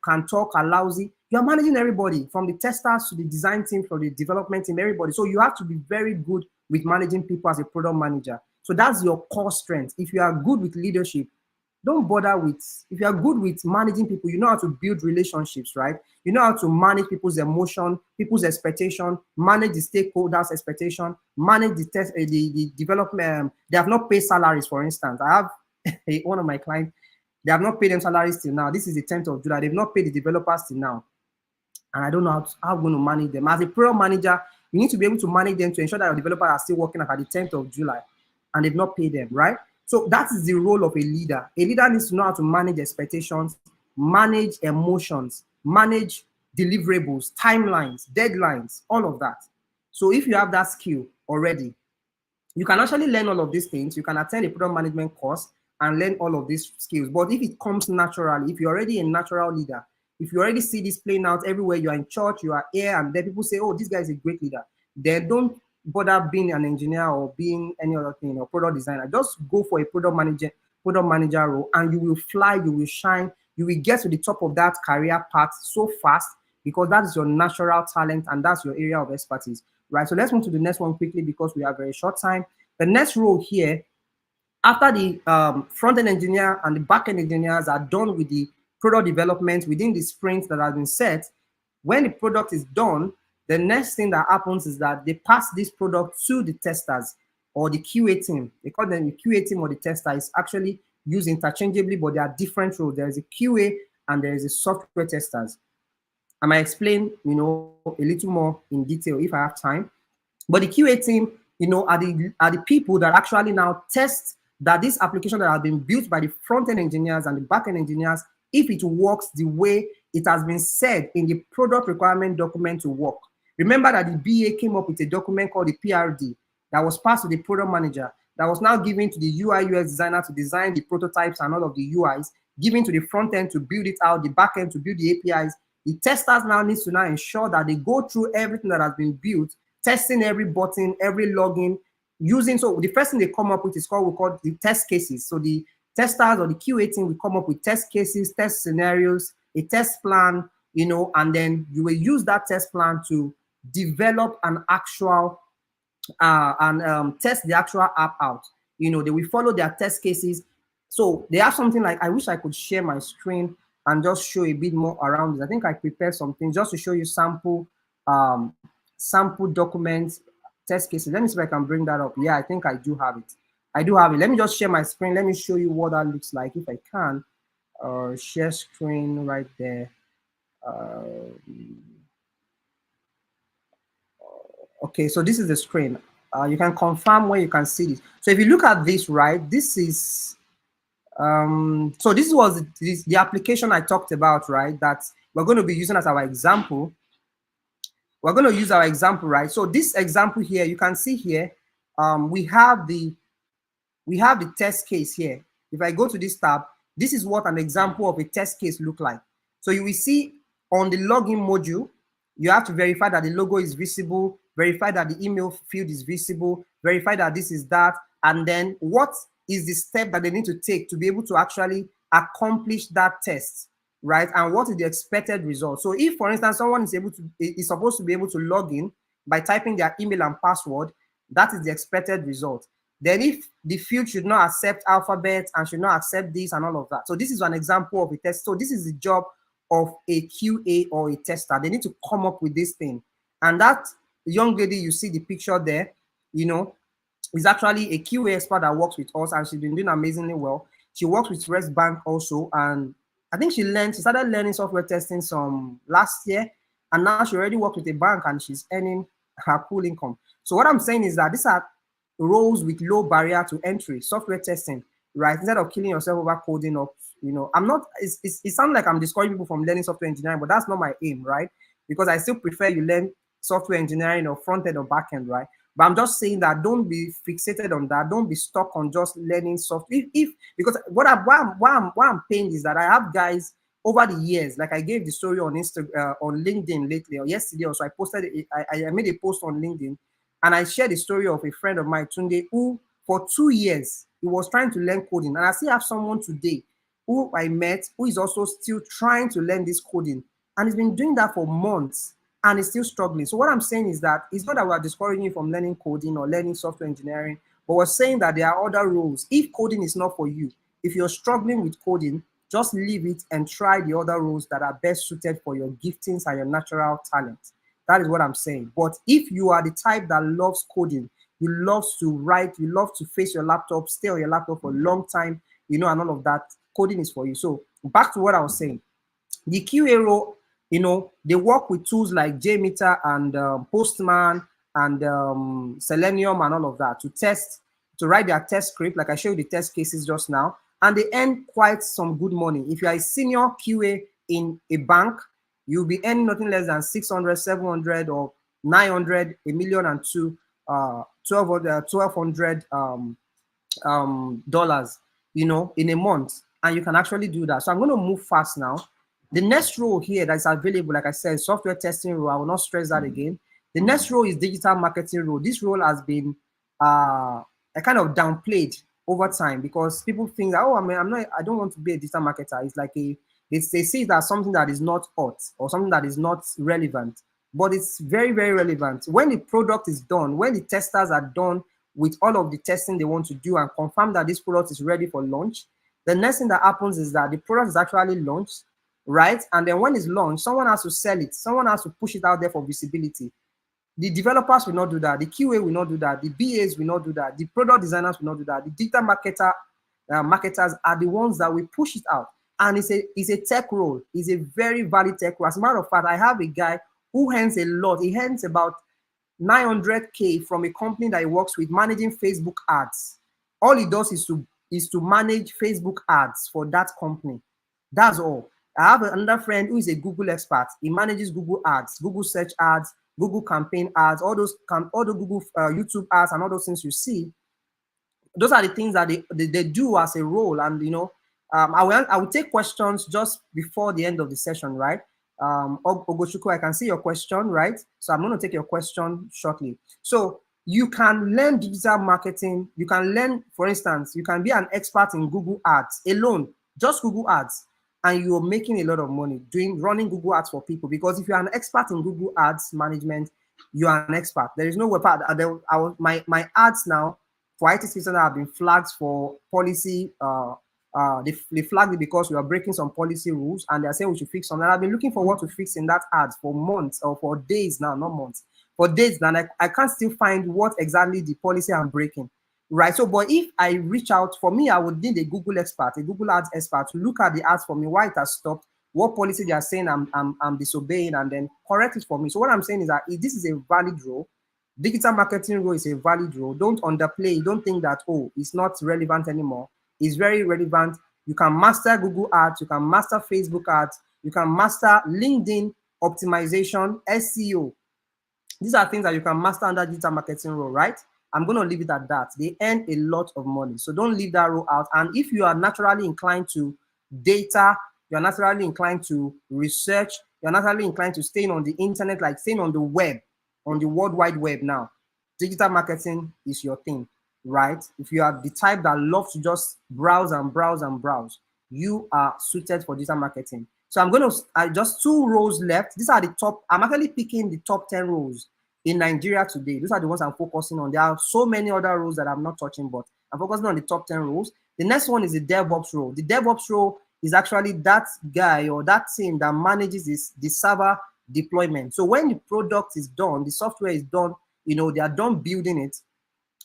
can talk are lousy. You're managing everybody from the testers to the design team, from the development team, everybody. So you have to be very good with managing people as a product manager. So that's your core strength. If you are good with leadership, don't bother with, if you are good with managing people, you know how to build relationships, right? You know how to manage people's emotion, people's expectation, manage the stakeholders' expectation, manage the test, the development. They have not paid salaries, for instance. I have one of my clients, they have not paid them salaries till now. This is the 10th of July. They've not paid the developers till now. And I don't know how I'm going to manage them. As a product manager, you need to be able to manage them to ensure that your developers are still working at the 10th of July and they've not paid them, right? So that is the role of a leader. A leader needs to know how to manage expectations, manage emotions, manage deliverables, timelines, deadlines, all of that. So if you have that skill already, you can actually learn all of these things. You can attend a product management course and learn all of these skills. But if it comes naturally, if you're already a natural leader, if you already see this playing out everywhere, you are in church, you are here, and then people say, oh, this guy is a great leader, then don't bother being an engineer or being any other thing or product designer. Just go for a product manager role, and you will fly, you will shine, you will get to the top of that career path so fast because that is your natural talent and that's your area of expertise, right? So let's move to the next one quickly because we have very short time. The next role here, after the front-end engineer and the back-end engineers are done with the product development within the sprint that has been set, when the product is done, the next thing that happens is that they pass this product to the testers or the QA team. They call them the QA team or the tester. Is actually used interchangeably, but there are different roles. There is a QA and there is a software testers. I might explain, a little more in detail if I have time. But the QA team, are the people that actually now test that this application that has been built by the front-end engineers and the back-end engineers, if it works the way it has been said in the product requirement document to work. Remember that the BA came up with a document called the PRD that was passed to the product manager, that was now given to the UI UX designer to design the prototypes and all of the UIs, given to the front end to build it out, the back end to build the APIs. The testers now need to now ensure that they go through everything that has been built, testing every button, every login, using, so the first thing they come up with is we call the test cases. So the testers or the QA team will come up with test cases, test scenarios, a test plan, and then you will use that test plan to develop an actual test the actual app out. They will follow their test cases. So they have something like, I wish I could share my screen and just show a bit more around this. I think I prepared something just to show you sample documents, test cases. Let me see if I can bring that up. Yeah, I think I do have it. Let me just share my screen. Let me show you what that looks like if I can. Share screen right there. Okay, so this is the screen. You can confirm where you can see this. So if you look at this, right, this is, so this was the application I talked about, right, that we're going to be using as our example. We're going to use our example, right? So this example here, you can see here, we have the test case here. If I go to this tab, this is what an example of a test case look like. So you will see on the login module, you have to verify that the logo is visible, verify that the email field is visible, verify that this is that, and then what is the step that they need to take to be able to actually accomplish that test, right? And what is the expected result? So if, for instance, someone is supposed to be able to log in by typing their email and password, that is the expected result. Then if the field should not accept alphabet and should not accept this and all of that. So this is an example of a test. So this is the job of a QA or a tester. They need to come up with this thing. And that young lady you see the picture there, is actually a QA expert that works with us, and she's been doing amazingly well. She works with Rest Bank also, and I think she started learning software testing some last year, and now she already works with a bank and she's earning her cool income. So what I'm saying is that these are roles with low barrier to entry, software testing, right? Instead of killing yourself over coding up, I'm not, it sounds like I'm discouraging people from learning software engineering, but that's not my aim, right? Because I still prefer you learn software engineering or front end or back end, right? But I'm just saying that don't be fixated on that. Don't be stuck on just learning software. If because why I'm paying is that I have guys over the years, like I gave the story on Instagram, on LinkedIn lately or yesterday. Also, I posted, I made a post on LinkedIn, and I shared the story of a friend of mine, Tunde, who for 2 years he was trying to learn coding, and I still have someone today who I met who is also still trying to learn this coding, and he's been doing that for months and is still struggling. So what I'm saying is that it's not that we're discouraging you from learning coding or learning software engineering, but we're saying that there are other roles. If coding is not for you, if you're struggling with coding, just leave it and try the other roles that are best suited for your giftings and your natural talent. That is what I'm saying. But if you are the type that loves coding, you love to write, you love to face your laptop, stay on your laptop for a long time, and all of that, coding is for you. So back to what I was saying. The QA role, they work with tools like JMeter and Postman and Selenium and all of that to write their test script, like I showed you the test cases just now, and they earn quite some good money. If you are a senior QA in a bank, you'll be earning nothing less than 600, 700, or 900, a million and two, 1200 dollars, in a month, and you can actually do that. So I'm going to move fast now. The next role here that is available, like I said, software testing role. I will not stress that again. The next role is digital marketing role. This role has been kind of downplayed over time because people think that, oh, I don't want to be a digital marketer. It's like they see it as something that is not hot or something that is not relevant, but it's very, very relevant. When the product is done, when the testers are done with all of the testing they want to do and confirm that this product is ready for launch, the next thing that happens is that the product is actually launched, right? And then when it's launched, someone has to sell it. Someone has to push it out there for visibility. The developers will not do that. The QA will not do that. The BAs will not do that. The product designers will not do that. The digital marketers are the ones that will push it out. And it's a tech role. It's a very valid tech role. As a matter of fact, I have a guy who earns a lot. He earns about 900K from a company that he works with managing Facebook ads. All he does is to manage Facebook ads for that company. That's all. I have another friend who is a Google expert. He manages Google ads, Google search ads, Google campaign ads, all the Google YouTube ads, and all those things you see. Those are the things that they do as a role. And I will take questions just before the end of the session, right? Ogoshuko, I can see your question, right? So I'm going to take your question shortly. So you can learn digital marketing. You can learn, for instance, you can be an expert in Google ads alone, just Google ads, and you're making a lot of money running Google ads for people. Because if you're an expert in Google ads management, you are an expert. There is no way my ads now for IT systems that have been flagged for policy. They flagged it because we are breaking some policy rules, and they're saying we should fix some. And I've been looking for what to fix in that ads for months or for days now, not months, for days now. And I can't still find what exactly the policy I'm breaking, right? So, but if I reach out, for me, I would need a Google expert, a Google ads expert to look at the ads for me, why it has stopped, what policy they are saying I'm disobeying, and then correct it for me. So what I'm saying is that if this is a valid role, digital marketing role is a valid role. Don't underplay. Don't think that, oh, it's not relevant anymore. It's very relevant. You can master Google ads. You can master Facebook ads. You can master LinkedIn optimization, SEO. These are things that you can master under digital marketing role, right? I'm going to leave it at that. They earn a lot of money. So don't leave that role out. And if you are naturally inclined to data, you're naturally inclined to research, you're naturally inclined to staying on the internet, like staying on the web, on the World Wide Web now, digital marketing is your thing, right? If you are the type that loves to just browse and browse and browse, you are suited for digital marketing. So I'm going to, just 2 roles left. These are the top, I'm actually picking the top 10 roles in Nigeria today. These are the ones I'm focusing on. There are so many other roles that I'm not touching, but I'm focusing on the top 10 roles. The next one is the DevOps role. The DevOps role is actually that guy or that team that manages the server deployment. So when the product is done, the software is done, they are done building it,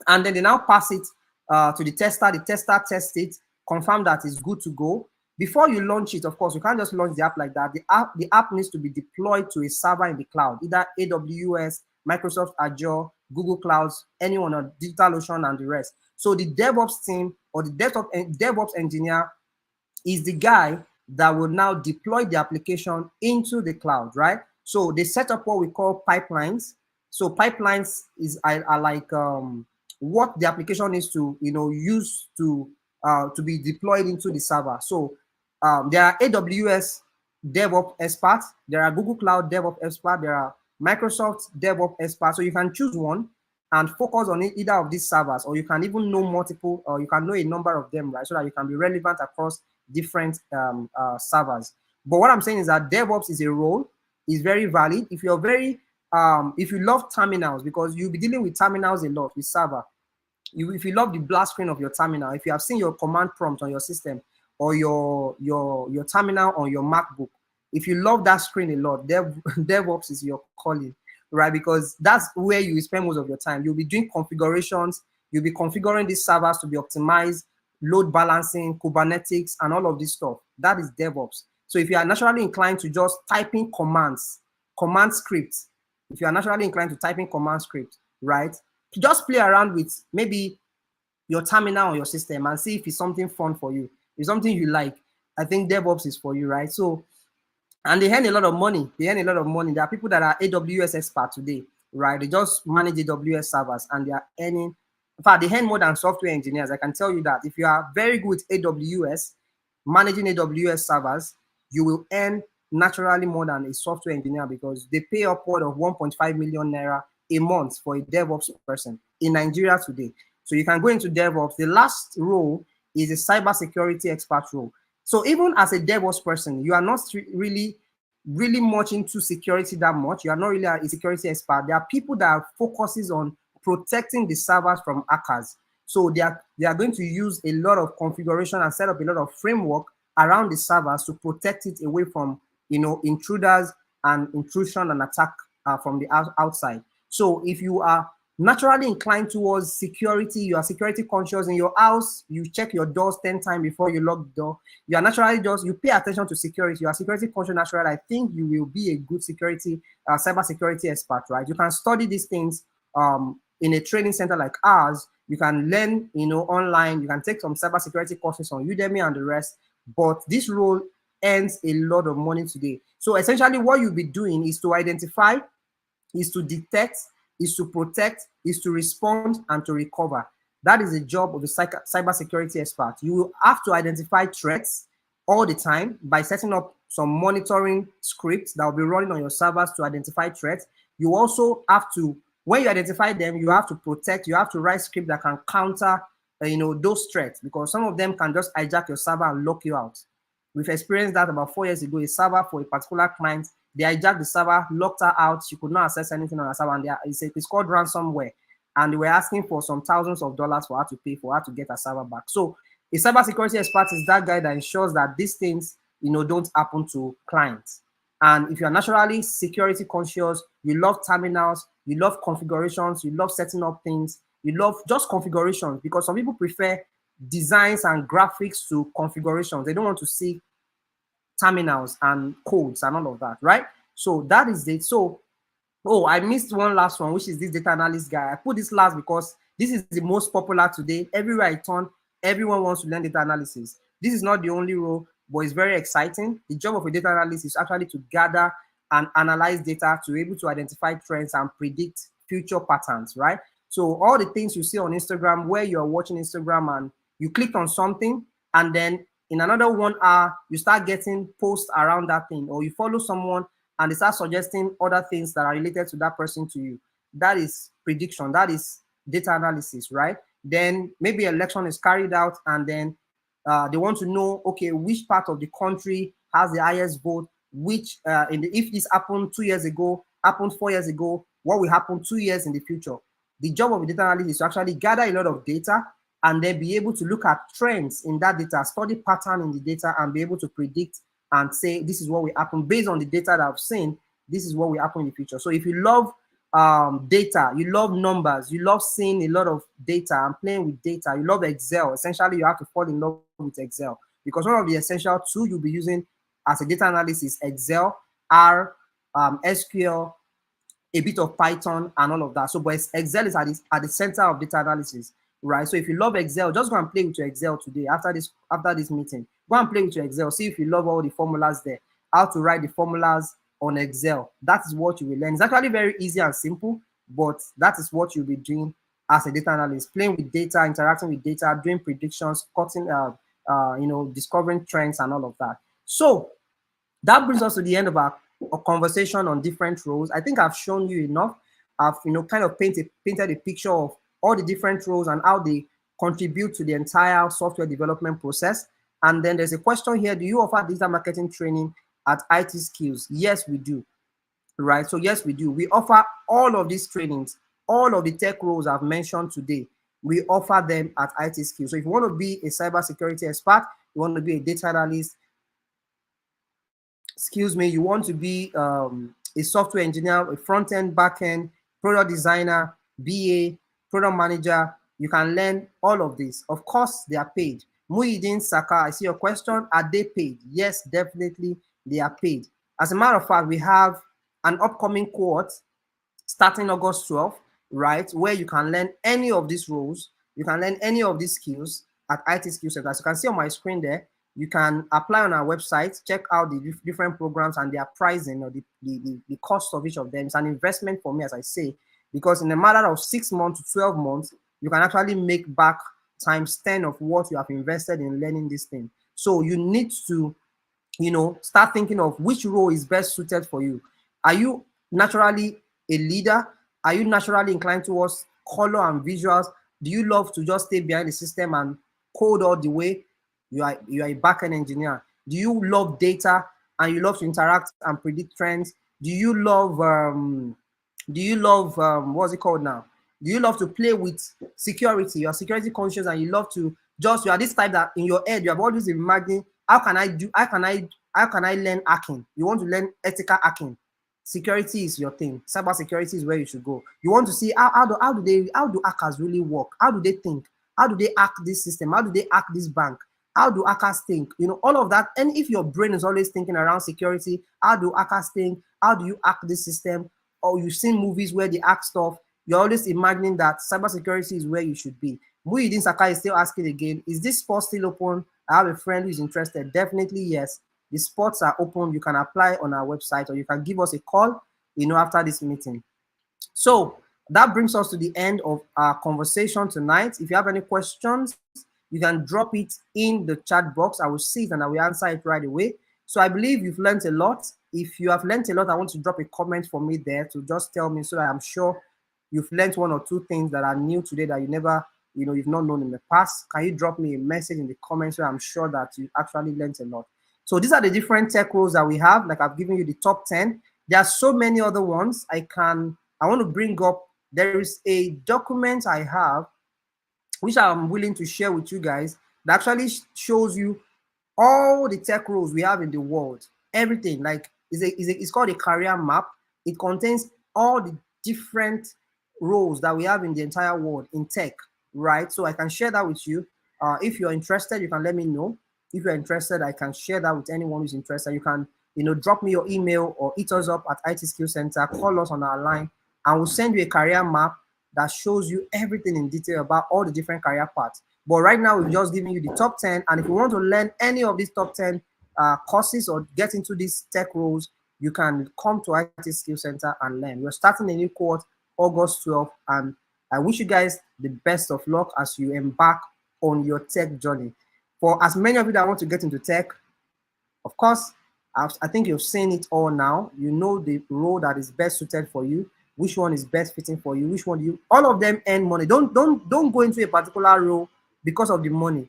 and then they now pass it to the tester. The tester tests it, confirm that it's good to go. Before you launch it, of course, you can't just launch the app like that. The app needs to be deployed to a server in the cloud, either AWS, Microsoft Azure, Google Clouds, anyone on DigitalOcean and the rest. So the DevOps team or the DevOps engineer is the guy that will now deploy the application into the cloud, right? So they set up what we call pipelines. So pipelines are like what the application is to use to be deployed into the server. So there are AWS DevOps experts, there are Google Cloud DevOps experts, there are Microsoft DevOps experts. So you can choose one and focus on either of these servers, or you can even know multiple, or you can know a number of them, right? So that you can be relevant across different servers. But what I'm saying is that DevOps is a role, is very valid. If you're very, if you love terminals, because you'll be dealing with terminals a lot with server. If you love the blast screen of your terminal, if you have seen your command prompt on your system or your terminal on your MacBook, if you love that screen a lot, DevOps is your calling, right? Because that's where you spend most of your time. You'll be doing configurations, you'll be configuring these servers to be optimized, load balancing, Kubernetes, and all of this stuff. That is DevOps. So if you are naturally inclined to just typing commands, command scripts, if you are naturally inclined to typing command script, right? Just play around with maybe your terminal on your system and see if it's something fun for you. If it's something you like, I think DevOps is for you, right? So, and they earn a lot of money. They earn a lot of money. There are people that are AWS experts today, right? They just manage AWS servers and they are earning, in fact, they earn more than software engineers. I can tell you that. If you are very good with AWS, managing AWS servers, you will earn naturally more than a software engineer, because they pay upward of 1.5 million naira a month for a DevOps person in Nigeria today. So you can go into DevOps. The last role is a cybersecurity expert role. So even as a DevOps person, you are not really much into security that much. You are not really a security expert. There are people that focuses on protecting the servers from hackers. So they are going to use a lot of configuration and set up a lot of framework around the servers to protect it away from intruders and intrusion and attack from the outside. So if you are naturally inclined towards security, you are security conscious in your house, you check your doors 10 times before you lock the door, you are naturally you pay attention to security, you are security conscious naturally, I think you will be a good security, cyber security expert, right? You can study these things in a training center like ours. You can learn, online, you can take some cyber security courses on Udemy and the rest, but this role earns a lot of money today. So essentially what you'll be doing is to identify, is to detect, is to protect, is to respond, and to recover. That is the job of a cybersecurity expert. You will have to identify threats all the time by setting up some monitoring scripts that will be running on your servers to identify threats. You also have to, when you identify them, you have to protect, you have to write script that can counter those threats, because some of them can just hijack your server and lock you out. We've experienced that about 4 years ago. A server for a particular client, they hijacked the server, locked her out. She could not access anything on her server, and it's called ransomware. And they were asking for some thousands of dollars for her to pay for her to get her server back. So a cybersecurity expert is that guy that ensures that these things, don't happen to clients. And if you're naturally security conscious, you love terminals, you love configurations, you love setting up things, you love just configurations, because some people prefer designs and graphics to configurations. They don't want to see terminals and codes and all of that, right? So that is it. So, oh, I missed one last one, which is this data analyst guy. I put this last because this is the most popular today. Everywhere I turn, everyone wants to learn data analysis. This is not the only role, but it's very exciting. The job of a data analyst is actually to gather and analyze data to be able to identify trends and predict future patterns, right? So all the things you see on Instagram, where you're watching Instagram and you clicked on something, and then in another 1 hour, you start getting posts around that thing, or you follow someone and they start suggesting other things that are related to that person to you. That is prediction. That is data analysis, right? Then maybe election is carried out, and then they want to know, okay, which part of the country has the highest vote, which if this happened 2 years ago, happened 4 years ago, what will happen 2 years in the future? The job of a data analyst is to actually gather a lot of data and then be able to look at trends in that data, study pattern in the data, and be able to predict and say, this is what will happen based on the data that I've seen. This is what will happen in the future. So if you love data, you love numbers, you love seeing a lot of data and playing with data, you love Excel, essentially you have to fall in love with Excel, because one of the essential tools you'll be using as a data analyst is Excel, R, SQL, a bit of Python, and all of that. So, but Excel is at the center of data analysis, right? So if you love Excel, just go and play with your Excel today after this meeting. Go and play with your Excel. See if you love all the formulas there, how to write the formulas on Excel. That is what you will learn. It's actually very easy and simple. but that is what you'll be doing as a data analyst, playing with data, interacting with data, doing predictions, cutting, discovering trends and all of that. So that brings us to the end of our conversation on different roles. I think I've shown you enough. I've kind of painted a picture of all the different roles and how they contribute to the entire software development process. And then there's a question here: do you offer digital marketing training at IT Skills? Yes, we do. Right. So yes, we do. We offer all of these trainings, all of the tech roles I've mentioned today. We offer them at IT Skills. So if you want to be a cybersecurity expert, you want to be a data analyst, excuse me, you want to be a software engineer, a front end, back end, product designer, BA, product manager, you can learn all of this. Of course, they are paid. Muhyiddin Saka, I see your question. Are they paid? Yes, definitely they are paid. As a matter of fact, we have an upcoming cohort starting August 12th, right, where you can learn any of these roles, you can learn any of these skills at IT Skills Center. As you can see on my screen there, you can apply on our website, check out the different programs and their pricing or the cost of each of them. It's an investment for me, as I say, because in a matter of 6 months to 12 months, you can actually make back times 10 of what you have invested in learning this thing. So you need to start thinking of which role is best suited for you. Are you naturally a leader? Are you naturally inclined towards color and visuals? Do you love to just stay behind the system and code all the way? You are a backend engineer. Do you love data and you love to interact and predict trends? Do you love what's it called now? Do you love to play with security? You're security conscious and you love to you are this type that in your head you have always imagined how can I learn hacking? You want to learn ethical hacking. Security is your thing. Cyber security is where you should go. You want to see how do hackers really work? How do they think? How do they hack this system? How do they hack this bank? How do hackers think? All of that. And if your brain is always thinking around security, how do hackers think? How do you hack this system? Or you've seen movies where they hack stuff, you're always imagining that cybersecurity is where you should be. Muhyiddin Sakai is still asking again, is this spot still open? I have a friend who's interested. Definitely yes. The spots are open. You can apply on our website or you can give us a call, after this meeting. So that brings us to the end of our conversation tonight. If you have any questions, you can drop it in the chat box. I will see it and I will answer it right away. So I believe you've learned a lot. If you have learned a lot, I want to drop a comment for me there to just tell me so that I'm sure you've learned one or two things that are new today that you've not known in the past. Can you drop me a message in the comments so I'm sure that you actually learned a lot? So these are the different tech roles that we have. Like I've given you the top 10. There are so many other ones I want to bring up. There is a document I have, which I'm willing to share with you guys, that actually shows you all the tech roles we have in the world. Everything, like it's called a career map. It contains all the different roles that we have in the entire world in tech, right? So I can share that with you. If you're interested, you can let me know. If you're interested, I can share that with anyone who's interested. You can, drop me your email or hit us up at IT Skill Center, call us on our line, and we'll send you a career map that shows you everything in detail about all the different career paths. But right now, we've just given you the top 10. And if you want to learn any of these top 10 courses or get into these tech roles, you can come to IT Skill Center and learn. We're starting a new course August 12th. And I wish you guys the best of luck as you embark on your tech journey. For as many of you that want to get into tech, of course, I think you've seen it all now. You know the role that is best suited for you, which one is best fitting for you, which one all of them earn money. Don't go into a particular role because of the money.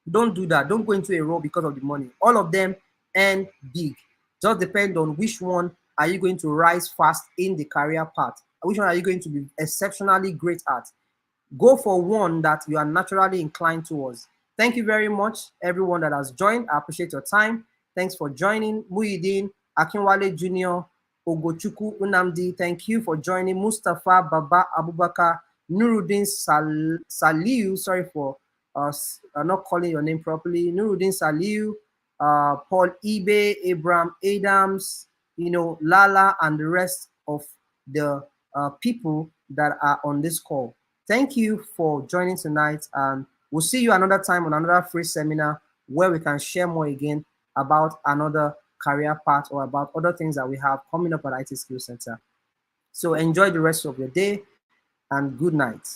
Don't do that. Don't go into a role because of the money. All of them earn big. Just depend on which one are you going to rise fast in the career path. Which one are you going to be exceptionally great at? Go for one that you are naturally inclined towards. Thank you very much, everyone that has joined. I appreciate your time. Thanks for joining. Muhyiddin, Akinwale Jr., Ogochuku Unamdi, thank you for joining. Mustafa Baba Abubakar, Nuruddin Saliu, sorry for not calling your name properly. Nuruddin Saliu, Paul Ibe, Abraham Adams, Lala, and the rest of the people that are on this call. Thank you for joining tonight, and we'll see you another time on another free seminar where we can share more again about another career path or about other things that we have coming up at IT Skills Center. So enjoy the rest of your day and good night.